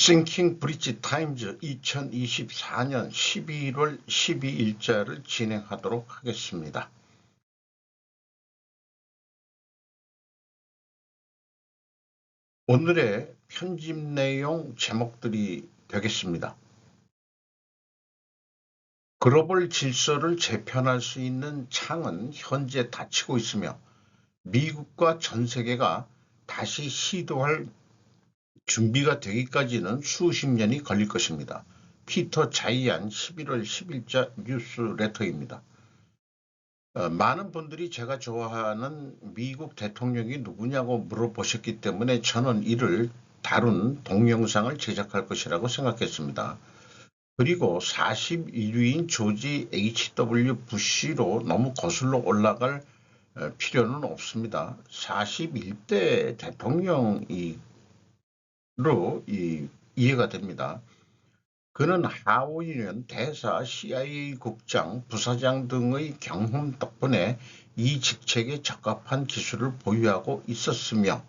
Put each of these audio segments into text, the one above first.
싱킹 브릿지 타임즈 2024년 11월 12일자를 진행하도록 하겠습니다. 오늘의 편집 내용 제목들이 되겠습니다. 글로벌 질서를 재편할 수 있는 창은 현재 닫히고 있으며 미국과 전 세계가 다시 시도할 준비가 되기까지는 수십 년이 걸릴 것입니다. 피터 자이안 11월 10일자 뉴스레터입니다. 많은 분들이 제가 좋아하는 미국 대통령이 누구냐고 물어보셨기 때문에 저는 이를 다룬 동영상을 제작할 것이라고 생각했습니다. 그리고 41위인 조지 H.W. 부시로 너무 거슬러 올라갈 필요는 없습니다. 41대 대통령으로 이해가 됩니다. 그는 하원의원, 대사, CIA 국장, 부사장 등의 경험 덕분에 이 직책에 적합한 기술을 보유하고 있었으며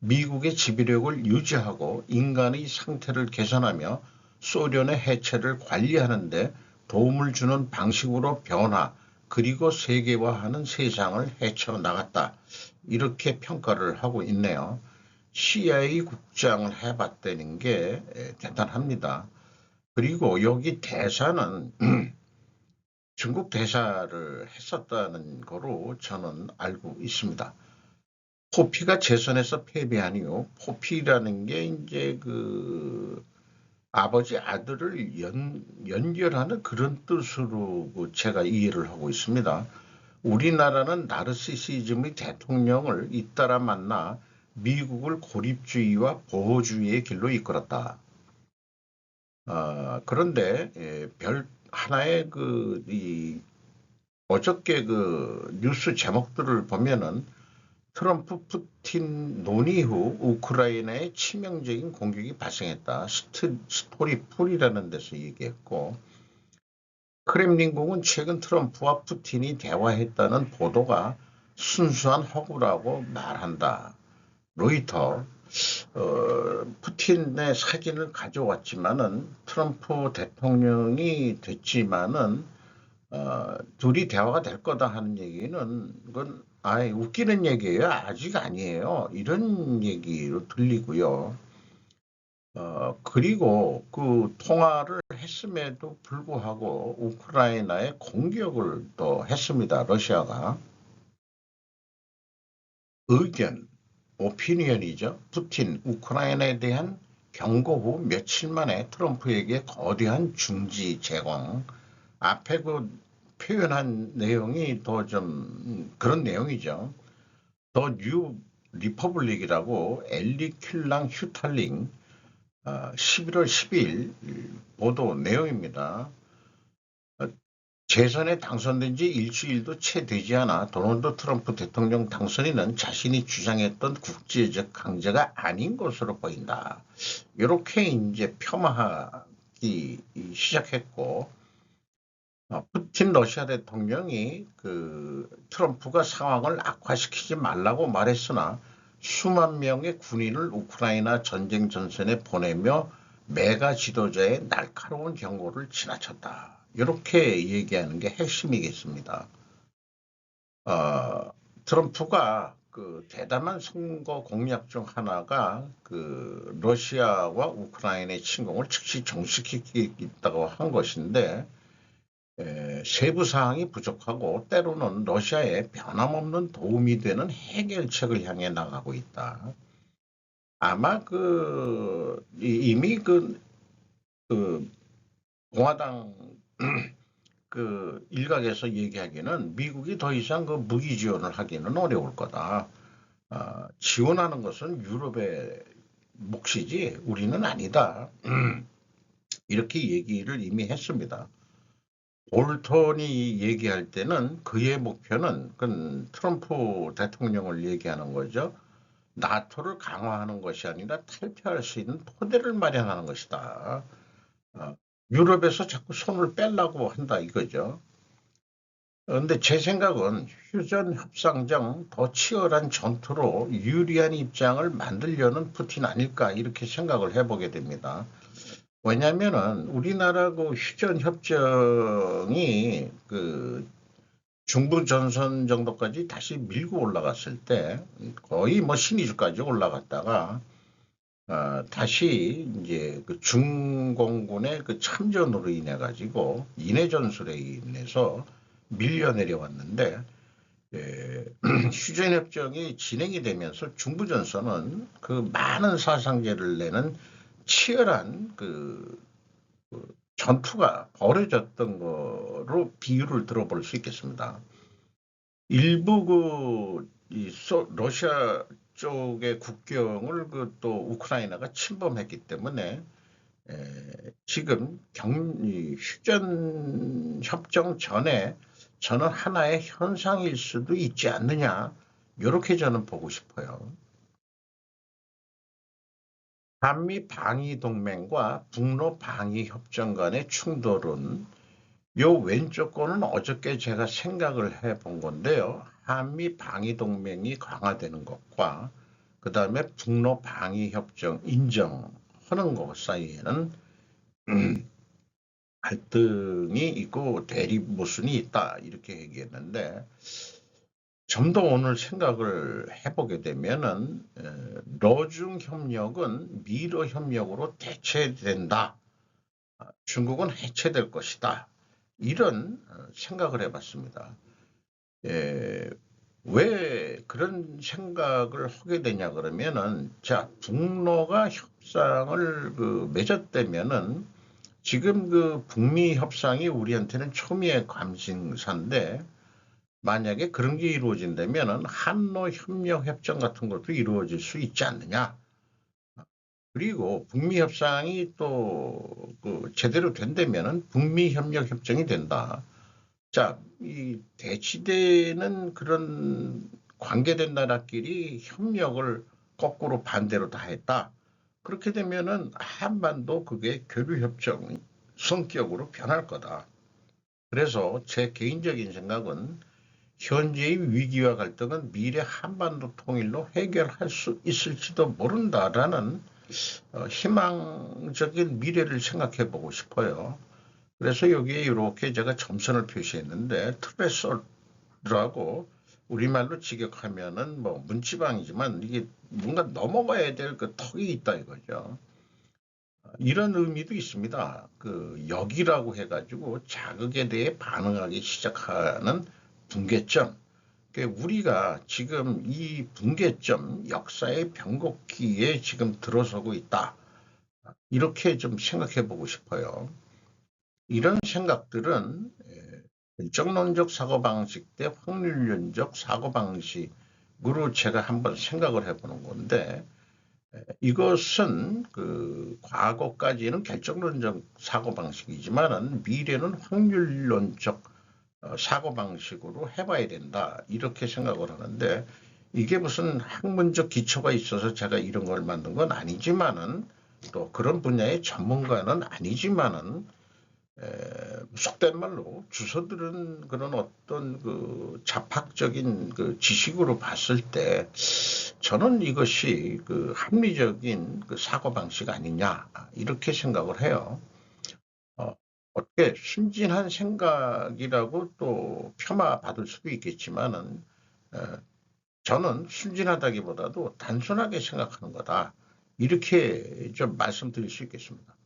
미국의 지배력을 유지하고 인간의 상태를 개선하며 소련의 해체를 관리하는 데 도움을 주는 방식으로 변화 그리고 세계화하는 세상을 헤쳐나갔다. 이렇게 평가를 하고 있네요. CIA 국장을 해봤다는 게 대단합니다. 그리고 여기 대사는 중국 대사를 했었다는 거로 저는 알고 있습니다. 포피가 재선에서 패배한 이후 포피라는 게 이제 그 아버지 아들을 연결하는 그런 뜻으로 제가 이해를 하고 있습니다. 우리나라는 나르시시즘의 대통령을 잇따라 만나 미국을 고립주의와 보호주의의 길로 이끌었다. 그런데 별 하나의 어저께 뉴스 제목들을 보면은 트럼프 푸틴 논의 후 우크라이나에 치명적인 공격이 발생했다. 스토리풀이라는 데서 얘기했고, 크렘린궁은 최근 트럼프와 푸틴이 대화했다는 보도가 순수한 허구라고 말한다. 로이터 푸틴의 사진을 가져왔지만은 트럼프 대통령이 됐지만은 둘이 대화가 될 거다 하는 얘기는 그건 웃기는 얘기예요. 아직 아니에요. 이런 얘기로 들리고요. 그리고 그 통화를 했음에도 불구하고 우크라이나에 공격을 또 했습니다. 러시아가. 의견, 오피니언이죠. 푸틴, 우크라이나에 대한 경고 후 며칠 만에 트럼프에게 거대한 중지 제공. 앞에 표현한 내용이 더 좀 그런 내용이죠. 더 뉴 리퍼블릭이라고 엘리 큘랑 휴탈링 11월 10일 보도 내용입니다. 재선에 당선된 지 일주일도 채 되지 않아 도널드 트럼프 대통령 당선인은 자신이 주장했던 국제적 강제가 아닌 것으로 보인다. 이렇게 이제 폄하하기 시작했고, 푸틴 러시아 대통령이 트럼프가 상황을 악화시키지 말라고 말했으나 수만 명의 군인을 우크라이나 전쟁 전선에 보내며 메가 지도자의 날카로운 경고를 지나쳤다. 이렇게 얘기하는 게 핵심이겠습니다. 트럼프가 대담한 선거 공약 중 하나가 러시아와 우크라이나의 침공을 즉시 종식시키겠다고 한 것인데 세부 사항이 부족하고 때로는 러시아에 변함없는 도움이 되는 해결책을 향해 나가고 있다. 아마 이미 공화당 일각에서 얘기하기는 미국이 더 이상 무기 지원을 하기는 어려울 거다. 지원하는 것은 유럽의 몫이지 우리는 아니다. 이렇게 얘기를 이미 했습니다. 볼턴이 얘기할 때는 그의 목표는 트럼프 대통령을 얘기하는 거죠. 나토를 강화하는 것이 아니라 탈피할 수 있는 토대를 마련하는 것이다. 유럽에서 자꾸 손을 빼려고 한다 이거죠. 근데 제 생각은 휴전 협상정 더 치열한 전투로 유리한 입장을 만들려는 푸틴 아닐까 이렇게 생각을 해보게 됩니다. 왜냐면은 우리나라 그 휴전 협정이 그 중부 전선 정도까지 다시 밀고 올라갔을 때 거의 뭐 신의주까지 올라갔다가 다시 이제 그 중공군의 그 참전으로 인해 가지고 인해 전술에 인해서 밀려 내려왔는데 휴전협정이 진행이 되면서 중부전선은 그 많은 사상자를 내는 치열한 그 전투가 벌어졌던 거로 비유를 들어볼 수 있겠습니다. 일부 러시아 쪽의 국경을 그 또 우크라이나가 침범했기 때문에 지금 휴전 협정 전에 저는 하나의 현상일 수도 있지 않느냐 이렇게 저는 보고 싶어요. 한미 방위 동맹과 북로 방위 협정 간의 충돌은 요 왼쪽 거는 어저께 제가 생각을 해본 건데요. 한미 방위 동맹이 강화되는 것과 그 다음에 북로 방위 협정 인정하는 것 사이에는 갈등이 있고 대립 모순이 있다 이렇게 얘기했는데 좀 더 오늘 생각을 해보게 되면은 러중 협력은 미러 협력으로 대체된다. 중국은 해체될 것이다. 이런 생각을 해봤습니다. 예, 왜 그런 생각을 하게 되냐 그러면은 자 북로가 협상을 그 맺었다면은 지금 그 북미 협상이 우리한테는 초미의 관심사인데 만약에 그런 게 이루어진다면은 한로 협력 협정 같은 것도 이루어질 수 있지 않느냐. 그리고 북미 협상이 또그 제대로 된다면은 북미 협력 협정이 된다. 자, 이 대치되는 그런 관계된 나라끼리 협력을 거꾸로 반대로 다 했다. 그렇게 되면은 한반도 그게 교류협정 성격으로 변할 거다. 그래서 제 개인적인 생각은 현재의 위기와 갈등은 미래 한반도 통일로 해결할 수 있을지도 모른다라는 희망적인 미래를 생각해 보고 싶어요. 그래서 여기에 이렇게 제가 점선을 표시했는데 트레서라고 우리말로 직역하면은 뭐 문지방이지만 이게 뭔가 넘어가야 될 그 턱이 있다 이거죠. 이런 의미도 있습니다. 그 역이라고 해가지고 자극에 대해 반응하기 시작하는 분계점. 우리가 지금 이 분계점 역사의 변곡기에 지금 들어서고 있다. 이렇게 좀 생각해 보고 싶어요. 이런 생각들은 결정론적 사고방식 대 확률론적 사고방식으로 제가 한번 생각을 해보는 건데 이것은 그 과거까지는 결정론적 사고방식이지만은 미래는 확률론적 사고방식으로 해봐야 된다 이렇게 생각을 하는데 이게 무슨 학문적 기초가 있어서 제가 이런 걸 만든 건 아니지만은 또 그런 분야의 전문가는 아니지만은 속된 말로 주워들은 그런 어떤 그 잡학적인 그 지식으로 봤을 때 저는 이것이 그 합리적인 그 사고방식 아니냐 이렇게 생각을 해요. 어, 어떻게 순진한 생각이라고 또 폄하받을 수도 있겠지만은 어, 저는 순진하다기보다도 단순하게 생각하는 거다. 이렇게 좀 말씀드릴 수 있겠습니다.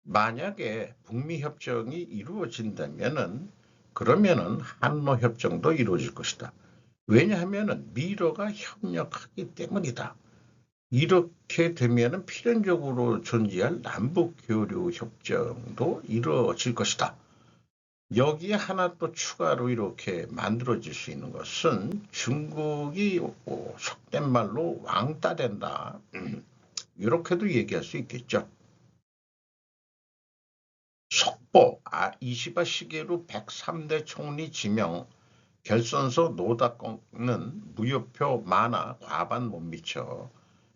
만약에 북미 협정이 이루어진다면은 그러면은 한로 협정도 이루어질 것이다. 왜냐하면은 미러가 협력하기 때문이다. 이렇게 되면은 필연적으로 존재할 남북 교류 협정도 이루어질 것이다. 여기에 하나 또 추가로 이렇게 만들어질 수 있는 것은 중국이 속된 말로 왕따 된다. 이렇게도 얘기할 수 있겠죠. 속보 이시바 시게루 103대 총리 지명 결선서 노다공는 무효표 많아 과반 못 미쳐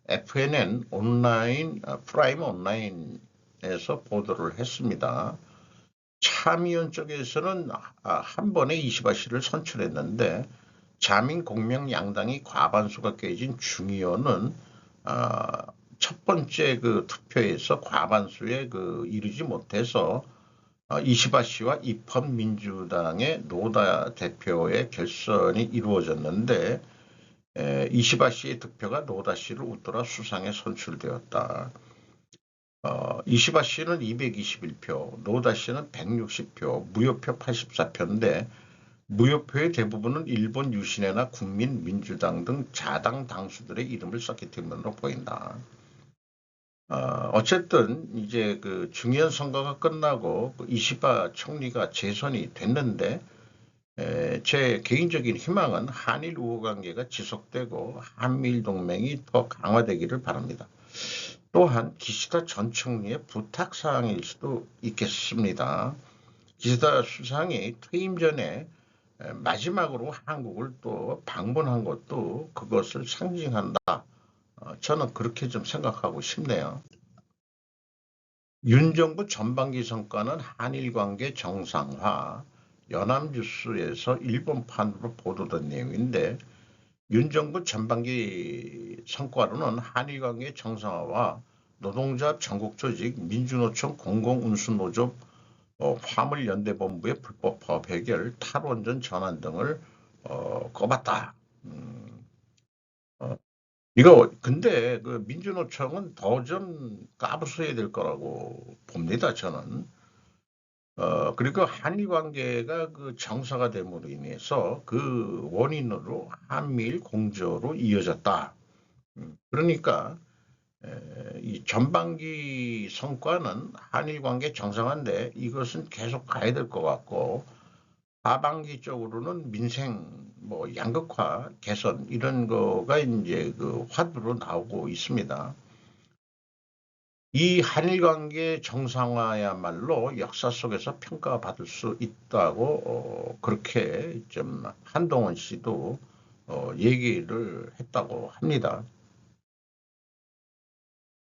FNN 온라인 프라임 온라인에서 보도를 했습니다. 참의원 쪽에서는 한 번에 이시바 씨를 선출했는데 자민 공명 양당이 과반수가 깨진 중의원은 첫 번째 그 투표에서 과반수에 이르지 못해서 이시바 씨와 입헌민주당의 노다 대표의 결선이 이루어졌는데 이시바 씨의 득표가 노다 씨를 웃돌아 수상에 선출되었다. 이시바 씨는 221표, 노다 씨는 160표, 무효표 84표인데 무효표의 대부분은 일본 유신회나 국민민주당 등 자당 당수들의 이름을 썼기 때문으로 보인다. 어쨌든 이제 그 중의원 선거가 끝나고 이시바 총리가 재선이 됐는데 제 개인적인 희망은 한일 우호관계가 지속되고 한미일 동맹이 더 강화되기를 바랍니다. 또한 기시다 전 총리의 부탁사항일 수도 있겠습니다. 기시다 수상이 퇴임 전에 마지막으로 한국을 또 방문한 것도 그것을 상징한다. 저는 그렇게 좀 생각하고 싶네요. 윤 정부 전반기 성과는 한일 관계 정상화, 연합뉴스에서 일본판으로 보도된 내용인데 윤 정부 전반기 성과로는 한일 관계 정상화와 노동조합 전국조직, 민주노총 공공운수노조 화물연대본부의 불법 파업 해결, 탈원전 전환 등을 꼽았다. 이거 근데 그 민주노총은 더 좀 까부숴야 될 거라고 봅니다. 저는. 그리고 한일 관계가 그 정상화 됨으로 인해서 그 원인으로 한미일 공조로 이어졌다. 그러니까 이 전반기 성과는 한일 관계 정상화인데 이것은 계속 가야 될 것 같고 하반기 쪽으로는 민생 뭐 양극화 개선 이런 거가 이제 그 화두로 나오고 있습니다. 이 한일 관계 정상화야말로 역사 속에서 평가받을 수 있다고 그렇게 좀 한동훈 씨도 얘기를 했다고 합니다.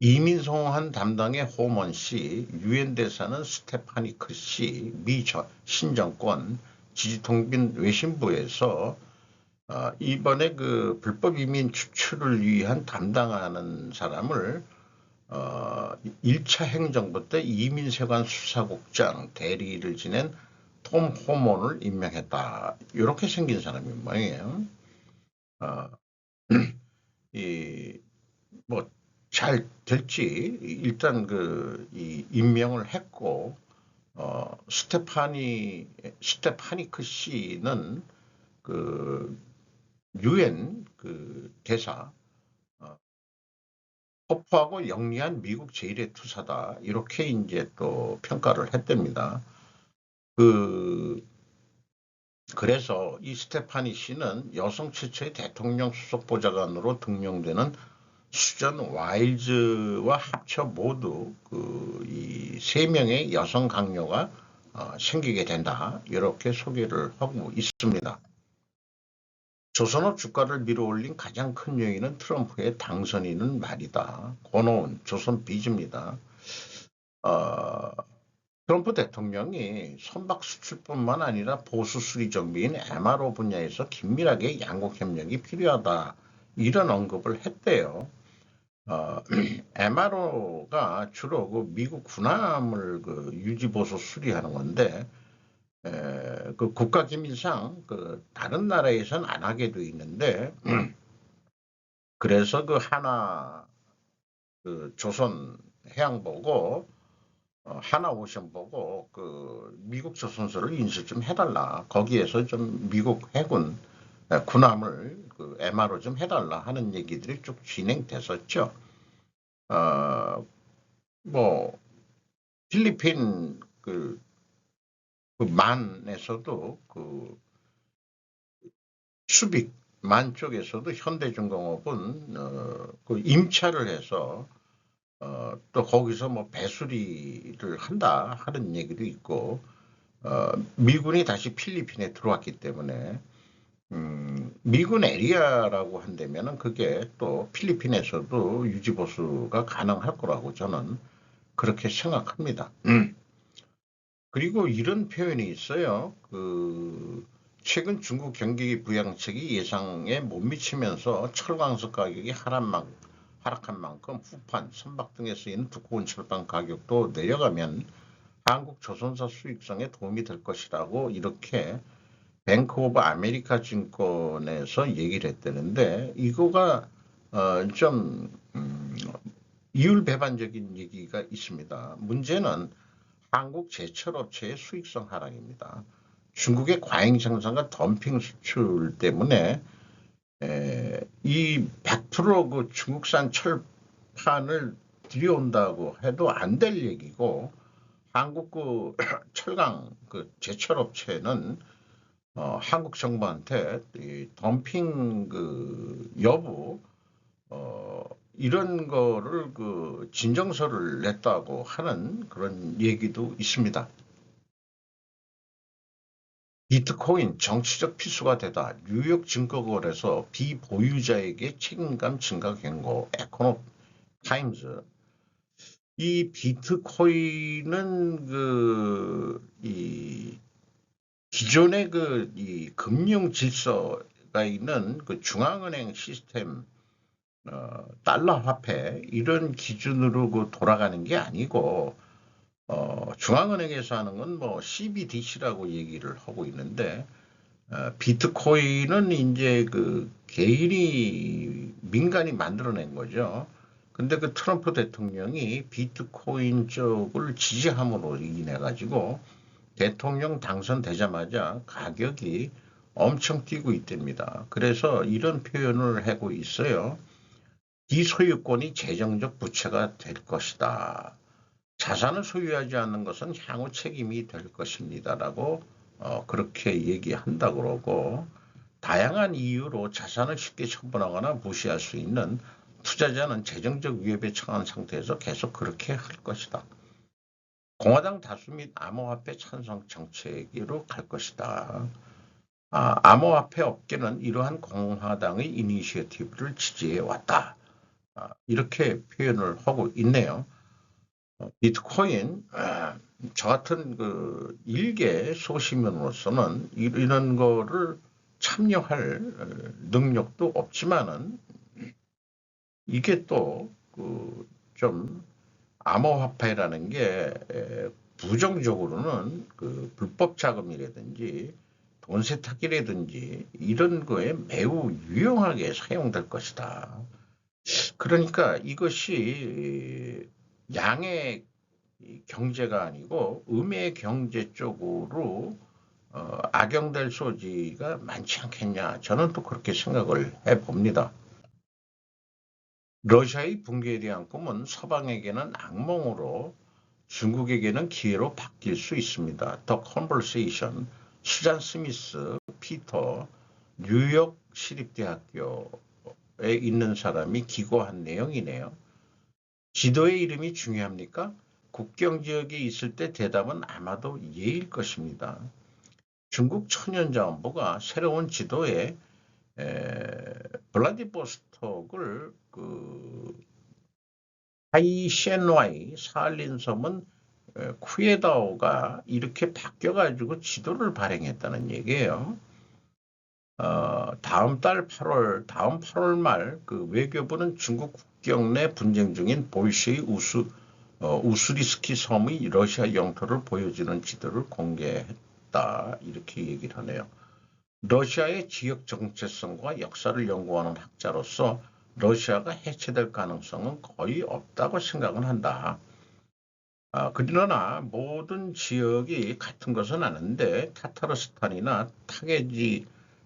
이민송환 담당의 호먼 씨, 유엔 대사는 스테파니크 씨, 신정권 지지통빈 외신부에서 이번에 그 불법 이민 추출을 위한 담당하는 사람을 1차 행정부 때 이민세관 수사국장 대리를 지낸 톰 호먼을 임명했다. 이렇게 생긴 사람이 모양이에요. 뭐 잘 될지 일단 이 임명을 했고 스테파니크 씨는 그 유엔 그 대사 허프하고 영리한 미국 제1의 투사다 이렇게 이제 또 평가를 했답니다. 그래서 이 스테파니 씨는 여성 최초의 대통령 수석 보좌관으로 등용되는 수전 와일즈와 합쳐 모두 이 3명의 여성 강요가 생기게 된다. 이렇게 소개를 하고 있습니다. 조선업 주가를 밀어올린 가장 큰 요인은 트럼프의 당선인은 말이다. 권오은 조선비즈입니다. 트럼프 대통령이 선박 수출뿐만 아니라 보수 수리 정비인 MRO 분야에서 긴밀하게 양국 협력이 필요하다. 이런 언급을 했대요. MRO가 주로 그 미국 군함을 유지 보수 수리하는 건데 그 국가 기밀상 다른 나라에선 안 하게 돼 있는데 그래서 하나 조선 해양보고 하나오션 보고 미국 조선소를 인수 좀 해달라. 거기에서 좀 미국 해군 군함을 MRO 좀 해달라 하는 얘기들이 쭉 진행됐었죠. 뭐 필리핀 만에서도 수빅 만 쪽에서도 현대중공업은 임차를 해서 또 거기서 뭐 배수리를 한다 하는 얘기도 있고 미군이 다시 필리핀에 들어왔기 때문에 미군 에리아라고 한다면은 그게 또 필리핀에서도 유지보수가 가능할 거라고 저는 그렇게 생각합니다. 그리고 이런 표현이 있어요. 최근 중국 경기 부양책이 예상에 못 미치면서 철광석 가격이 하락한 만큼 후판, 선박 등에 쓰이는 두꺼운 철판 가격도 내려가면 한국 조선사 수익성에 도움이 될 것이라고 이렇게 뱅크 오브 아메리카 증권에서 얘기를 했다는데 이거가 좀 이율배반적인 얘기가 있습니다. 문제는 한국 제철업체의 수익성 하락입니다. 중국의 과잉 생산과 덤핑 수출 때문에 이 100% 중국산 철판을 들여온다고 해도 안 될 얘기고 한국 철강 제철업체는 한국 정부한테 이 덤핑 여부 이런 거를 진정서를 냈다고 하는 그런 얘기도 있습니다. 비트코인 정치적 필수가 되다. 뉴욕 증거거래소 비보유자에게 책임감 증가 경고. 에코노 타임즈. 이 비트코인은 이 기존의 이 금융 질서가 있는 중앙은행 시스템 달러 화폐 이런 기준으로 돌아가는 게 아니고 중앙은행에서 하는 건 뭐 CBDC라고 얘기를 하고 있는데 비트코인은 이제 개인이 민간이 만들어낸 거죠. 근데 트럼프 대통령이 비트코인 쪽을 지지함으로 인해 가지고 대통령 당선되자마자 가격이 엄청 뛰고 있답니다. 그래서 이런 표현을 하고 있어요. 비소유권이 재정적 부채가 될 것이다. 자산을 소유하지 않는 것은 향후 책임이 될 것입니다라고 그렇게 얘기한다 그러고 다양한 이유로 자산을 쉽게 처분하거나 무시할 수 있는 투자자는 재정적 위협에 처한 상태에서 계속 그렇게 할 것이다. 공화당 다수 및 암호화폐 찬성 정책으로 갈 것이다. 암호화폐 업계는 이러한 공화당의 이니시어티브를 지지해 왔다. 이렇게 표현을 하고 있네요. 비트코인, 저 같은 일개 소시민으로서는 이런 거를 참여할 능력도 없지만은 이게 또 좀 암호화폐라는 게 부정적으로는 불법 자금이라든지 돈 세탁이라든지 이런 거에 매우 유용하게 사용될 것이다. 그러니까 이것이 양의 경제가 아니고 음의 경제 쪽으로 악용될 소지가 많지 않겠냐. 저는 또 그렇게 생각을 해봅니다. 러시아의 붕괴에 대한 꿈은 서방에게는 악몽으로 중국에게는 기회로 바뀔 수 있습니다. 더 컨버세이션, 수잔 스미스, 피터, 뉴욕 시립대학교에 있는 사람이 기고한 내용이네요. 지도의 이름이 중요합니까? 국경 지역에 있을 때 대답은 아마도 예일 것입니다. 중국 천연자원부가 새로운 지도에 블라디보스톡을 하이셴와이 사할린섬은 쿠에다오가 이렇게 바뀌어가지고 지도를 발행했다는 얘기예요. 다음 8월 말 외교부는 중국 국경 내 분쟁 중인 볼시의 우스리스키 섬의 러시아 영토를 보여주는 지도를 공개했다. 이렇게 얘기를 하네요. 러시아의 지역 정체성과 역사를 연구하는 학자로서 러시아가 해체될 가능성은 거의 없다고 생각은 한다. 그러나 모든 지역이 같은 것은 아닌데 타타르스탄이나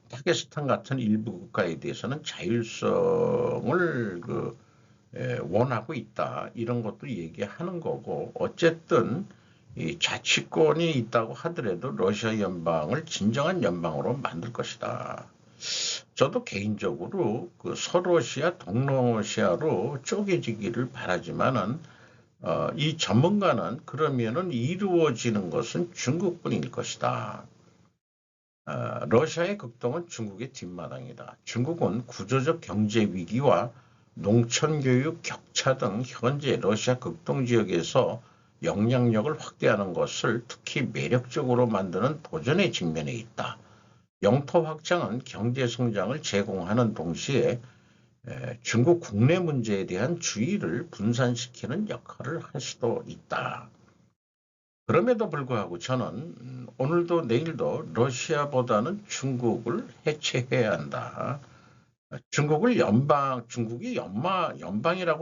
타게스탄 같은 일부 국가에 대해서는 자율성을 원하고 있다. 이런 것도 얘기하는 거고 어쨌든 이 자치권이 있다고 하더라도 러시아 연방을 진정한 연방으로 만들 것이다. 저도 개인적으로 서러시아, 동러시아로 쪼개지기를 바라지만은 이 전문가는 그러면은 이루어지는 것은 중국뿐일 것이다. 러시아의 극동은 중국의 뒷마당이다. 중국은 구조적 경제 위기와 농촌교육 격차 등 현재 러시아 극동 지역에서 영향력을 확대하는 것을 특히 매력적으로 만드는 도전의 직면에 있다. 영토 확장은 경제 성장을 제공하는 동시에 중국 국내 문제에 대한 주의를 분산시키는 역할을 할 수도 있다. 그럼에도 불구하고 저는 오늘도 내일도 러시아보다는 중국을 해체해야 한다. 중국이 연방이라고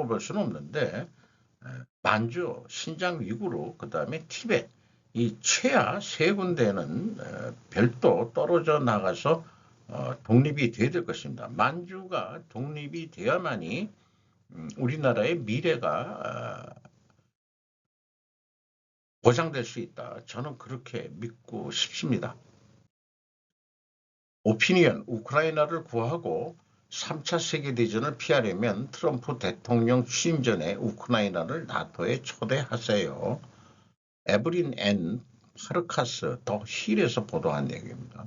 볼 수는 없는데 만주, 신장 위구르, 그다음에 티베트 이 최하 세 군데는 별도 떨어져 나가서 독립이 돼야 될 것입니다. 만주가 독립이 돼야만이 우리나라의 미래가 보장될 수 있다. 저는 그렇게 믿고 싶습니다. 오피니언, 우크라이나를 구하고 3차 세계대전을 피하려면 트럼프 대통령 취임 전에 우크라이나를 나토에 초대하세요. 에브린 N. 파르카스 더 힐에서 보도한 내용입니다.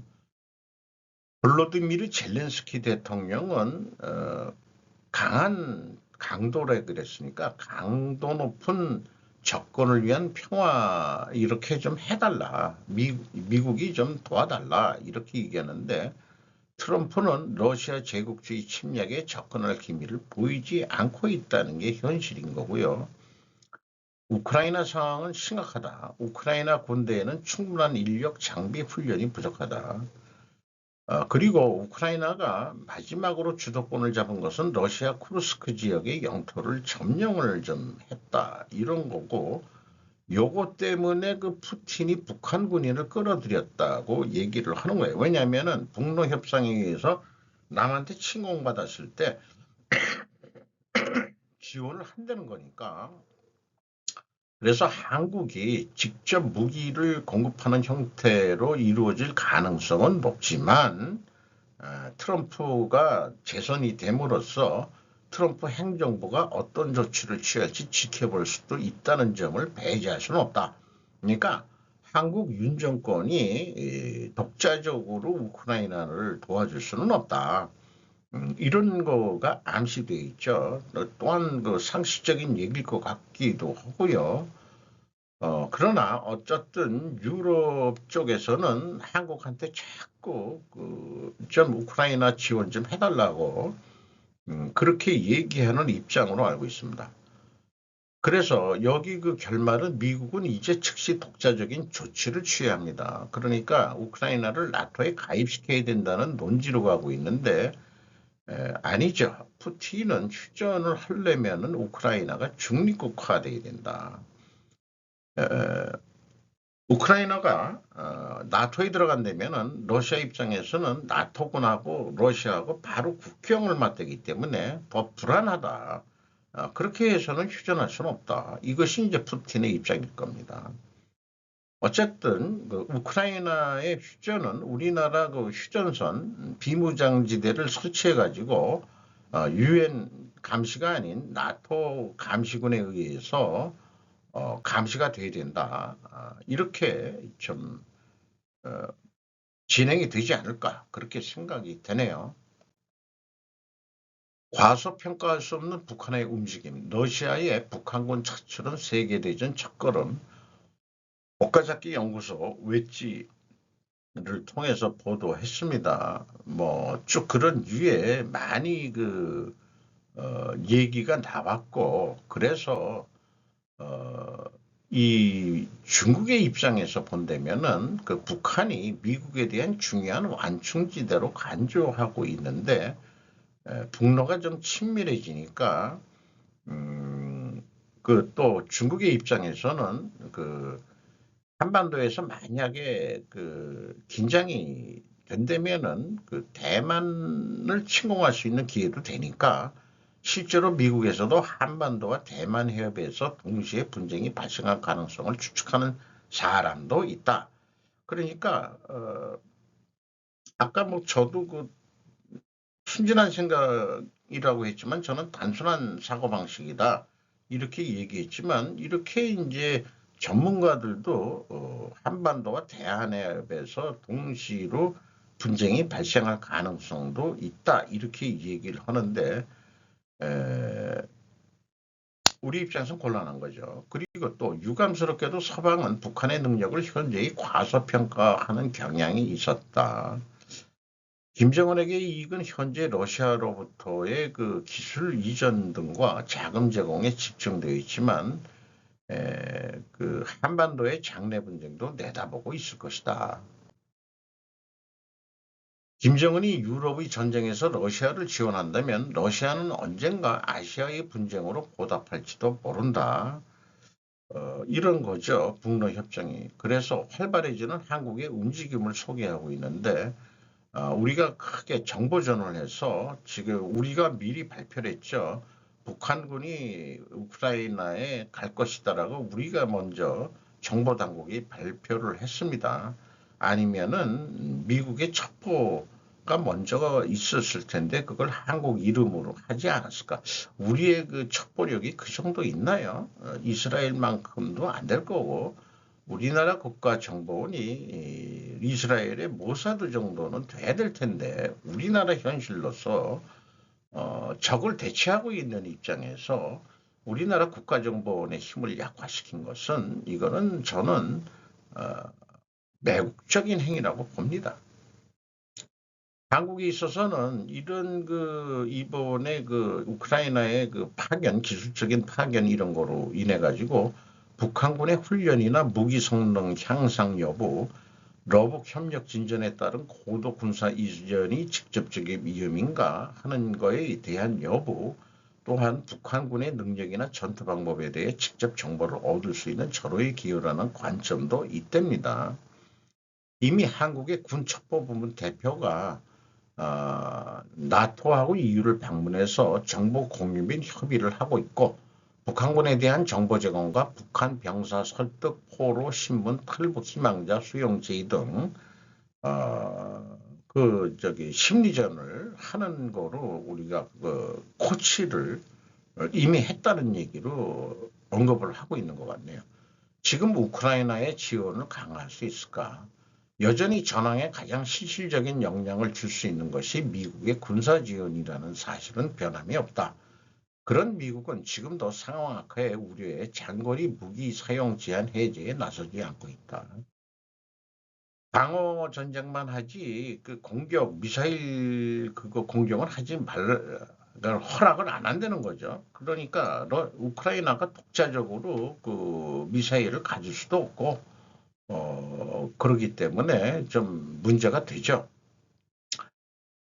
볼로디미르 젤렌스키 대통령은 강한 강도라 그랬으니까 강도 높은 접근을 위한 평화 이렇게 좀 해달라. 미국이 좀 도와달라 이렇게 얘기하는데 트럼프는 러시아 제국주의 침략에 접근할 기미를 보이지 않고 있다는 게 현실인 거고요. 우크라이나 상황은 심각하다. 우크라이나 군대에는 충분한 인력 장비 훈련이 부족하다. 그리고 우크라이나가 마지막으로 주도권을 잡은 것은 러시아 쿠르스크 지역의 영토를 점령을 좀 했다. 이런 거고 요거 때문에 그 푸틴이 북한 군인을 끌어들였다고 얘기를 하는 거예요. 왜냐하면은 북러 협상에 의해서 남한테 침공받았을 때 지원을 한다는 거니까. 그래서 한국이 직접 무기를 공급하는 형태로 이루어질 가능성은 높지만 트럼프가 재선이 됨으로써 트럼프 행정부가 어떤 조치를 취할지 지켜볼 수도 있다는 점을 배제할 수는 없다. 그러니까 한국 윤 정권이 독자적으로 우크라이나를 도와줄 수는 없다. 이런 거가 암시되어 있죠. 또한 그 상식적인 얘기일 것 같기도 하고요. 그러나 어쨌든 유럽 쪽에서는 한국한테 자꾸 좀 우크라이나 지원 좀 해달라고 그렇게 얘기하는 입장으로 알고 있습니다. 그래서 여기 그 결말은 미국은 이제 즉시 독자적인 조치를 취해야 합니다. 그러니까 우크라이나를 나토에 가입시켜야 된다는 논지로 가고 있는데 아니죠. 푸틴은 휴전을 하려면은 우크라이나가 중립국화돼야 된다. 우크라이나가 나토에 들어간다면은 러시아 입장에서는 나토군하고 러시아하고 바로 국경을 맞대기 때문에 더 불안하다. 그렇게 해서는 휴전할 수는 없다. 이것이 이제 푸틴의 입장일 겁니다. 어쨌든 그 우크라이나의 휴전은 우리나라 그 휴전선 비무장지대를 설치해 가지고 유엔 감시가 아닌 나토 감시군에 의해서 감시가 돼야 된다. 이렇게 좀 진행이 되지 않을까 그렇게 생각이 되네요. 과소평가할 수 없는 북한의 움직임, 러시아의 북한군 차출은 세계대전 첫걸음, okazaki 연구소 웨지를 통해서 보도했습니다. 뭐 쭉 그런 유에 많이 얘기가 나왔고 그래서 이 중국의 입장에서 본다면은 그 북한이 미국에 대한 중요한 완충지대로 간주하고 있는데 북러가 좀 친밀해지니까 그 또 중국의 입장에서는 그 한반도에서 만약에 그 긴장이 된다면은 그 대만을 침공할 수 있는 기회도 되니까 실제로 미국에서도 한반도와 대만 해협에서 동시에 분쟁이 발생할 가능성을 추측하는 사람도 있다. 그러니까 아까 뭐 저도 그 순진한 생각이라고 했지만 저는 단순한 사고방식이다. 이렇게 얘기했지만 이렇게 이제 전문가들도 한반도와 대한해협에서 동시로 분쟁이 발생할 가능성도 있다. 이렇게 얘기를 하는데 우리 입장에서는 곤란한 거죠. 그리고 또 유감스럽게도 서방은 북한의 능력을 현저히 과소평가하는 경향이 있었다. 김정은에게 이익은 현재 러시아로부터의 그 기술 이전 등과 자금 제공에 집중되어 있지만 그 한반도의 장래 분쟁도 내다보고 있을 것이다. 김정은이 유럽의 전쟁에서 러시아를 지원한다면 러시아는 언젠가 아시아의 분쟁으로 보답할지도 모른다. 이런 거죠. 북러 협정이. 그래서 활발해지는 한국의 움직임을 소개하고 있는데 우리가 크게 정보 전환을 해서 지금 우리가 미리 발표를 했죠. 북한군이 우크라이나에 갈 것이다라고 우리가 먼저 정보 당국이 발표를 했습니다. 아니면은 미국의 첩보가 먼저 있었을 텐데 그걸 한국 이름으로 하지 않았을까? 우리의 그 첩보력이 그 정도 있나요? 이스라엘만큼도 안 될 거고 우리나라 국가정보원이 이스라엘의 모사드 정도는 돼야 될 텐데 우리나라 현실로서 적을 대체하고 있는 입장에서 우리나라 국가정보원의 힘을 약화시킨 것은 이거는 저는 매국적인 행위라고 봅니다. 한국에 있어서는 이런 그 이번에 그 우크라이나의 그 파견, 기술적인 파견 이런 거로 인해 가지고 북한군의 훈련이나 무기 성능 향상 여부, 러북 협력 진전에 따른 고도 군사 이전이 직접적인 위험인가 하는 거에 대한 여부, 또한 북한군의 능력이나 전투 방법에 대해 직접 정보를 얻을 수 있는 절호의 기회라는 관점도 있답니다. 이미 한국의 군 첩보부문 대표가 나토하고 EU를 방문해서 정보 공유 및 협의를 하고 있고 북한군에 대한 정보 제공과 북한 병사 설득, 포로, 신문, 탈북 희망자 수용 제의 등 심리전을 하는 거로 우리가 그 코치를 이미 했다는 얘기로 언급을 하고 있는 것 같네요. 지금 우크라이나의 지원을 강화할 수 있을까? 여전히 전황에 가장 실질적인 영향을 줄 수 있는 것이 미국의 군사 지원이라는 사실은 변함이 없다. 그런 미국은 지금도 상황 악화의 우려에 장거리 무기 사용 제한 해제에 나서지 않고 있다. 방어 전쟁만 하지 그 공격 미사일 그거 공격을 하지 말 허락을 안 한다는 거죠. 그러니까 우크라이나가 독자적으로 그 미사일을 가질 수도 없고 그러기 때문에 좀 문제가 되죠.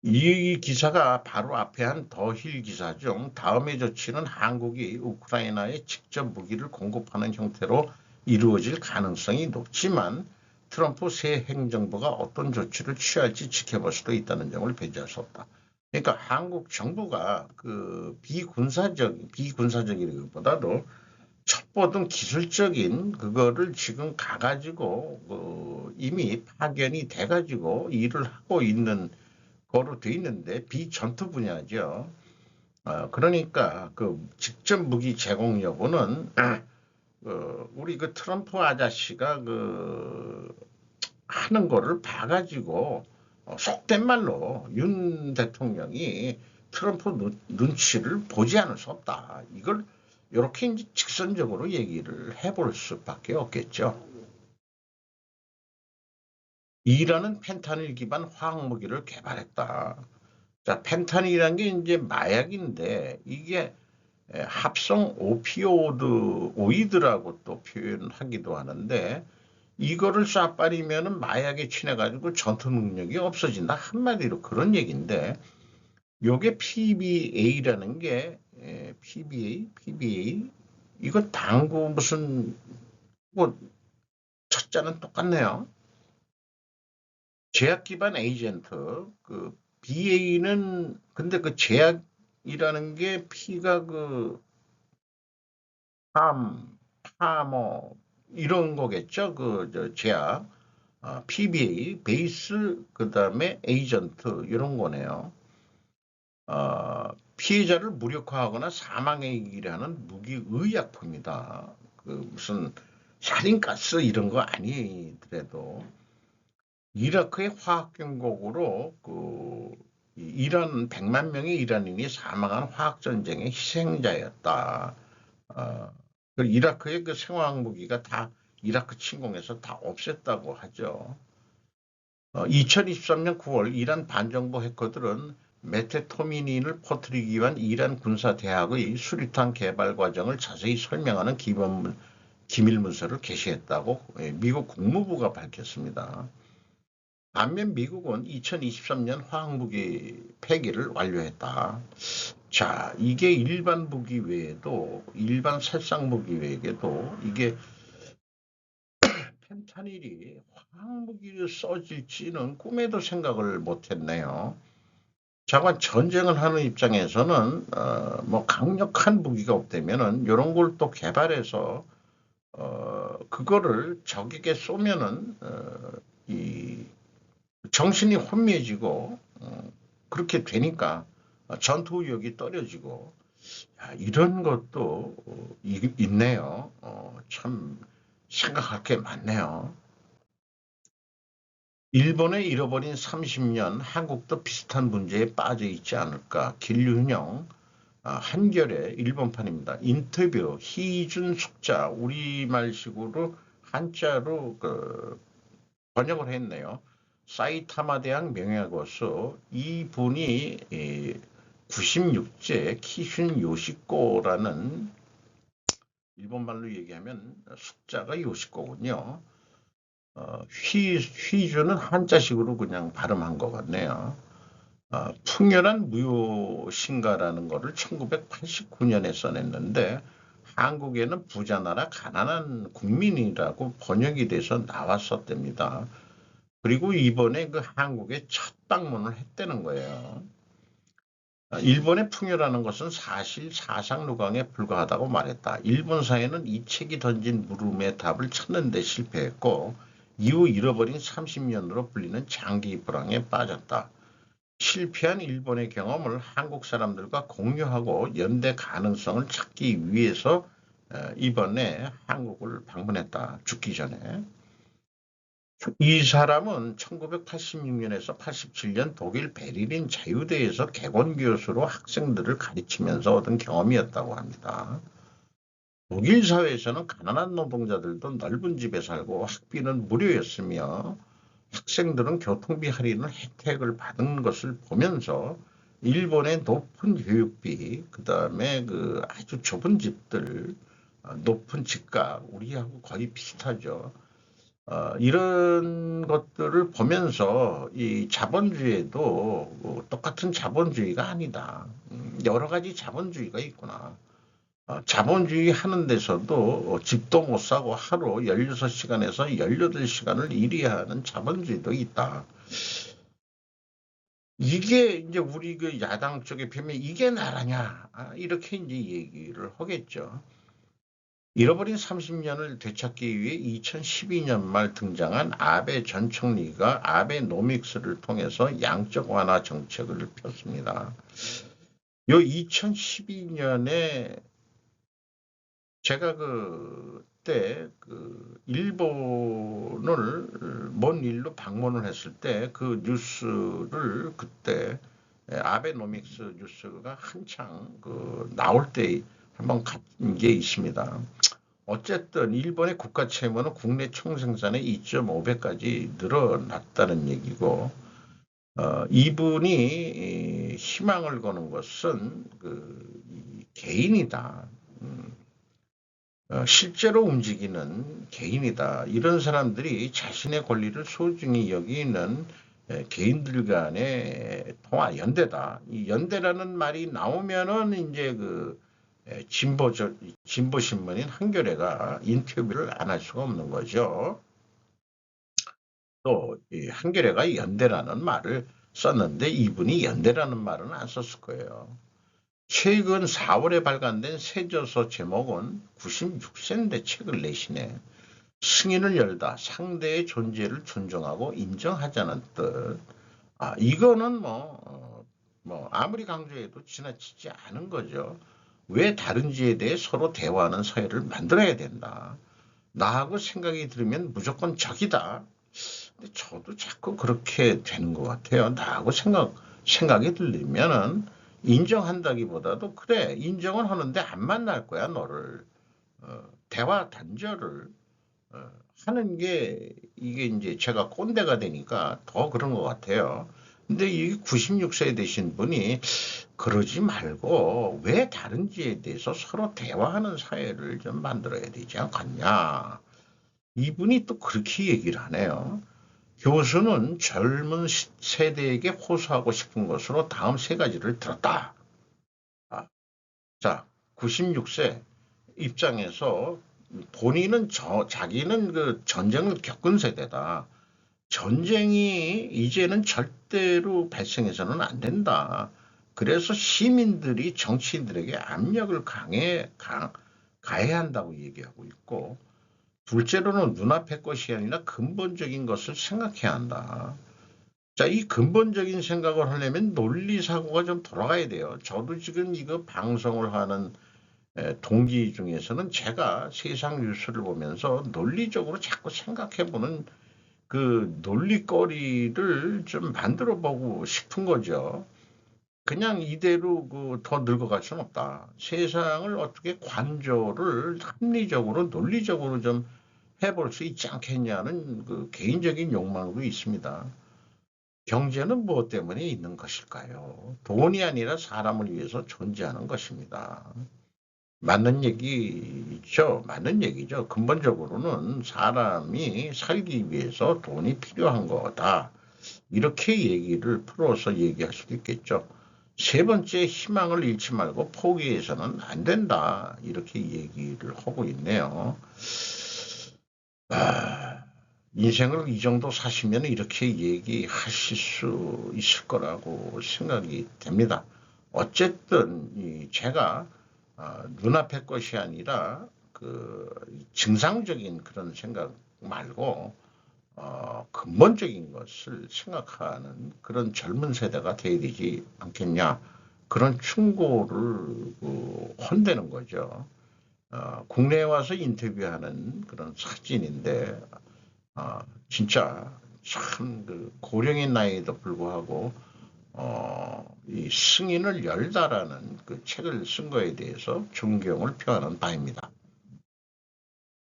이 기사가 바로 앞에 한 더힐 기사 중 다음의 조치는 한국이 우크라이나에 직접 무기를 공급하는 형태로 이루어질 가능성이 높지만 트럼프 새 행정부가 어떤 조치를 취할지 지켜볼 수도 있다는 점을 배제할 수 없다. 그러니까 한국 정부가 그 비군사적이기보다도 첩보 등 기술적인 그거를 지금 가가지고 이미 파견이 돼가지고 일을 하고 있는 거로 돼 있는데 비전투 분야죠. 그러니까 그 직접 무기 제공 여부는 우리 그 트럼프 아저씨가 그 하는 거를 봐가지고 속된 말로 윤 대통령이 트럼프 눈치를 보지 않을 수 없다. 이걸 이렇게 이제 직선적으로 얘기를 해볼 수밖에 없겠죠. 이라는 펜타닐 기반 화학 무기를 개발했다. 자, 펜타닐이라는 게 이제 마약인데 이게 합성 오피오이드라고 또 표현하기도 하는데 이거를 쏴버리면은 마약에 취해가지고 전투 능력이 없어진다. 한마디로 그런 얘기인데 요게 PBA라는 게 PBA 이거 당구 무슨 뭐 첫자는 똑같네요. 제약 기반 에이전트 그 BA는 근데 그 제약이라는 게 P가 그 파머 이런 거겠죠. 그 제약 PBA 베이스 그다음에 에이전트 이런 거네요. 피해자를 무력화하거나 사망에 이르게 하는 무기의약품이다. 그 무슨 살인가스 이런 거 아니더라도 이라크의 화학경곡으로 그 이란 100만 명의 이란인이 사망한 화학전쟁의 희생자였다. 그 이라크의 그 생화학 무기가 다 이라크 침공해서 다 없앴다고 하죠. 2023년 9월 이란 반정부 해커들은 메테토미닌을 퍼뜨리기 위한 이란 군사대학의 수류탄 개발 과정을 자세히 설명하는 기밀 문서를 게시했다고 미국 국무부가 밝혔습니다. 반면 미국은 2023년 화학무기 폐기를 완료했다. 자, 이게 일반 무기 외에도 일반 살상 무기 외에도 이게 펜타닐이 화학무기로 써질지는 꿈에도 생각을 못했네요. 자관 전쟁을 하는 입장에서는 뭐 강력한 무기가 없다면은 이런 걸 또 개발해서 그거를 적에게 쏘면은 이 정신이 혼미해지고 그렇게 되니까 전투 의욕이 떨어지고 이런 것도 있네요. 참 생각할 게 많네요. 일본의 잃어버린 30년, 한국도 비슷한 문제에 빠져 있지 않을까. 길륜형 한겨레 일본판입니다. 인터뷰 희준 숙자 우리말식으로 한자로 번역을 했네요. 사이타마 대학 명예고수 이분이 96제 키슌 요시코라는 일본말로 얘기하면 숙자가 요시코군요. 휘주는 한자식으로 그냥 발음한 것 같네요. 풍요란 무효신가라는 거를 1989년에 써냈는데 한국에는 부자나라 가난한 국민이라고 번역이 돼서 나왔었답니다. 그리고 이번에 그 한국에 첫 방문을 했다는 거예요. 일본의 풍요라는 것은 사실 사상누강에 불과하다고 말했다. 일본 사회는 이 책이 던진 물음의 답을 찾는 데 실패했고 이후 잃어버린 30년으로 불리는 장기 불황에 빠졌다. 실패한 일본의 경험을 한국 사람들과 공유하고 연대 가능성을 찾기 위해서 이번에 한국을 방문했다. 죽기 전에. 이 사람은 1986년에서 87년 독일 베를린 자유대에서 객원 교수로 학생들을 가르치면서 얻은 경험이었다고 합니다. 독일 사회에서는 가난한 노동자들도 넓은 집에 살고 학비는 무료였으며 학생들은 교통비 할인을 혜택을 받은 것을 보면서 일본의 높은 교육비, 그 다음에 그 아주 좁은 집들, 높은 집값, 우리하고 거의 비슷하죠. 이런 것들을 보면서 이 자본주의에도 똑같은 자본주의가 아니다. 여러 가지 자본주의가 있구나. 자본주의 하는 데서도 집도 못 사고 하루 16시간에서 18시간을 일해야 하는 자본주의도 있다. 이게 이제 우리 그 야당 쪽에 펴면 이게 나라냐. 이렇게 이제 얘기를 하겠죠. 잃어버린 30년을 되찾기 위해 2012년 말 등장한 아베 전 총리가 아베노믹스를 통해서 양적 완화 정책을 폈습니다. 요 2012년에 제가 그때 그 일본을 먼 일로 방문을 했을 때 그 뉴스를 그때 아베노믹스 뉴스가 한창 그 나올 때 한번 간 게 있습니다. 어쨌든 일본의 국가 채무는 국내 총생산의 2.5배까지 늘어났다는 얘기고 이분이 희망을 거는 것은 그 개인이다. 실제로 움직이는 개인이다. 이런 사람들이 자신의 권리를 소중히 여기는 개인들 간의 통화 연대다. 이 연대라는 말이 나오면은 이제 그 진보 신문인 한겨레가 인터뷰를 안 할 수가 없는 거죠. 또 한겨레가 연대라는 말을 썼는데 이분이 연대라는 말은 안 썼을 거예요. 최근 4월에 발간된 세저서 제목은 96세인데 책을 내시네. 승인을 열다 상대의 존재를 존중하고 인정하자는 뜻. 이거는 뭐 아무리 강조해도 지나치지 않은 거죠. 왜 다른지에 대해 서로 대화하는 사회를 만들어야 된다. 나하고 생각이 들으면 무조건 적이다. 근데 저도 자꾸 그렇게 되는 것 같아요. 나하고 생각이 들리면은 인정한다기보다도 그래 인정은 하는데 안 만날 거야 너를. 대화 단절을 하는 게 이게 이제 제가 꼰대가 되니까 더 그런 것 같아요. 근데 이 96세 되신 분이 그러지 말고 왜 다른지에 대해서 서로 대화하는 사회를 좀 만들어야 되지 않겠냐. 이분이 또 그렇게 얘기를 하네요. 교수는 젊은 세대에게 호소하고 싶은 것으로 다음 세 가지를 들었다. 아, 자, 96세 입장에서 본인은 자기는 그 전쟁을 겪은 세대다. 전쟁이 이제는 절대로 발생해서는 안 된다. 그래서 시민들이 정치인들에게 압력을 가해야 한다고 얘기하고 있고, 둘째로는 눈앞의 것이 아니라 근본적인 것을 생각해야 한다. 자, 이 근본적인 생각을 하려면 논리사고가 좀 돌아가야 돼요. 저도 지금 이거 방송을 하는 동기 중에서는 제가 세상 뉴스를 보면서 논리적으로 자꾸 생각해보는 그 논리거리를 좀 만들어 보고 싶은 거죠. 그냥 이대로 더 늙어갈 수는 없다. 세상을 어떻게 관조를 합리적으로, 논리적으로 좀 해볼 수 있지 않겠냐는 그 개인적인 욕망도 있습니다. 경제는 무엇 때문에 있는 것일까요? 돈이 아니라 사람을 위해서 존재하는 것입니다. 맞는 얘기죠. 맞는 얘기죠. 근본적으로는 사람이 살기 위해서 돈이 필요한 거다. 이렇게 얘기를 풀어서 얘기할 수도 있겠죠. 세 번째, 희망을 잃지 말고 포기해서는 안 된다. 이렇게 얘기를 하고 있네요. 아, 인생을 이 정도 사시면 이렇게 얘기하실 수 있을 거라고 생각이 됩니다. 어쨌든 제가 눈앞의 것이 아니라 그 증상적인 그런 생각 말고 근본적인 것을 생각하는 그런 젊은 세대가 돼야 되지 않겠냐. 그런 충고를 혼대는 거죠. 국내에 와서 인터뷰하는 그런 사진인데 진짜 참 그 고령인 나이에도 불구하고 이 승인을 열다라는 그 책을 쓴 거에 대해서 존경을 표하는 바입니다.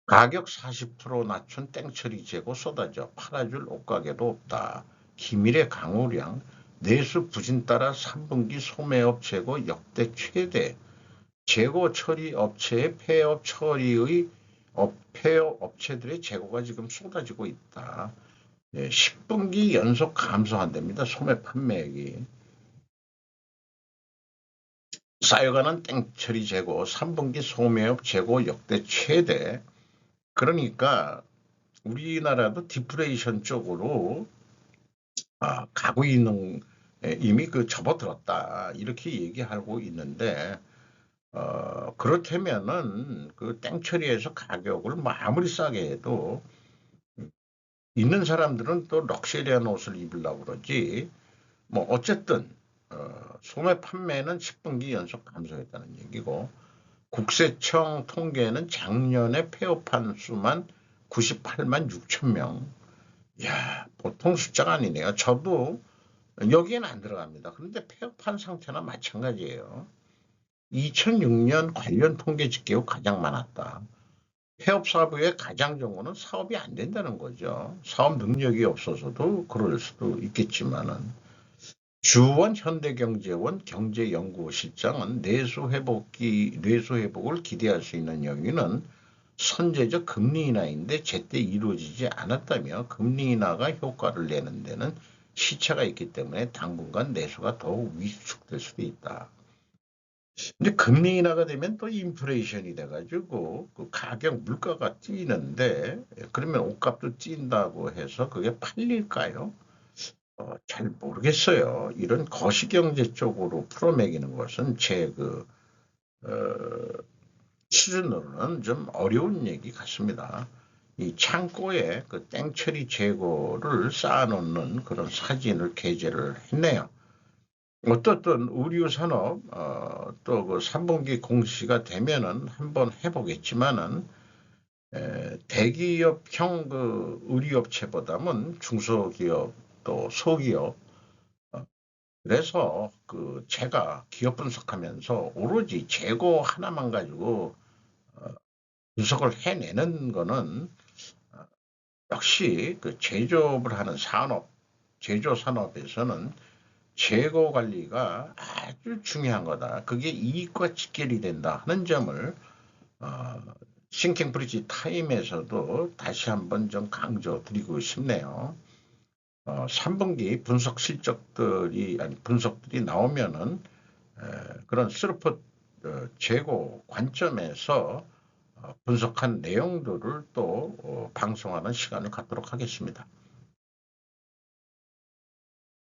가격 40% 낮춘 땡처리 재고 쏟아져 팔아줄 옷가게도 없다. 기밀의 강우량 내수 부진 따라 3분기 소매업 재고 역대 최대. 재고 처리 업체의 폐업 처리의 폐업 업체들의 재고가 지금 쏟아지고 있다. 10분기 연속 감소한답니다. 소매 판매액이. 쌓여가는 땡처리 재고, 3분기 소매업 재고 역대 최대. 그러니까 우리나라도 디프레이션 쪽으로 가고 있는 이미 접어들었다 이렇게 얘기하고 있는데 그렇다면은 그 땡처리에서 가격을 뭐 아무리 싸게 해도 있는 사람들은 또 럭셔리한 옷을 입으려고 그러지 뭐 어쨌든 소매 판매는 10분기 연속 감소했다는 얘기고 국세청 통계는 작년에 폐업한 수만 98만 6천 명. 이야, 보통 숫자가 아니네요. 저도 여기에는 안 들어갑니다. 그런데 폐업한 상태나 마찬가지예요. 2006년 관련 통계 집계후 가장 많았다. 폐업 사부의 가장 정도는 사업이 안 된다는 거죠. 사업 능력이 없어서도 그럴 수도 있겠지만은 주원 현대경제원 경제연구실장은 내수 회복을 기대할 수 있는 영유는 선제적 금리 인하인데 제때 이루어지지 않았다며 금리 인하가 효과를 내는 데는 시차가 있기 때문에 당분간 내수가 더욱 위축될 수도 있다. 근데 금리 인하가 되면 또 인플레이션이 돼가지고 그 가격 물가가 뛰는데 그러면 옷값도 뛴다고 해서 그게 팔릴까요? 잘 모르겠어요. 이런 거시경제 쪽으로 풀어매기는 것은 어, 수준으로는 좀 어려운 얘기 같습니다. 이 창고에 그 땡처리 재고를 쌓아놓는 그런 사진을 게재를 했네요. 어떻든 의류 산업 또 그 3분기 공시가 되면은 한번 해보겠지만은 대기업형 그 의류업체보다는 중소기업 또 소기업 그래서 제가 기업 분석하면서 오로지 재고 하나만 가지고 분석을 해내는 거는 어, 역시 그 제조업을 하는 산업, 제조 산업에서는 재고 관리가 아주 중요한 거다. 그게 이익과 직결이 된다 하는 점을 어, 싱킹 브리지 타임에서도 다시 한번 좀 강조드리고 싶네요. 3분기 분석 실적들이 아니 분석들이 나오면은 그런 스루풋 재고 관점에서 분석한 내용들을 또 방송하는 시간을 갖도록 하겠습니다.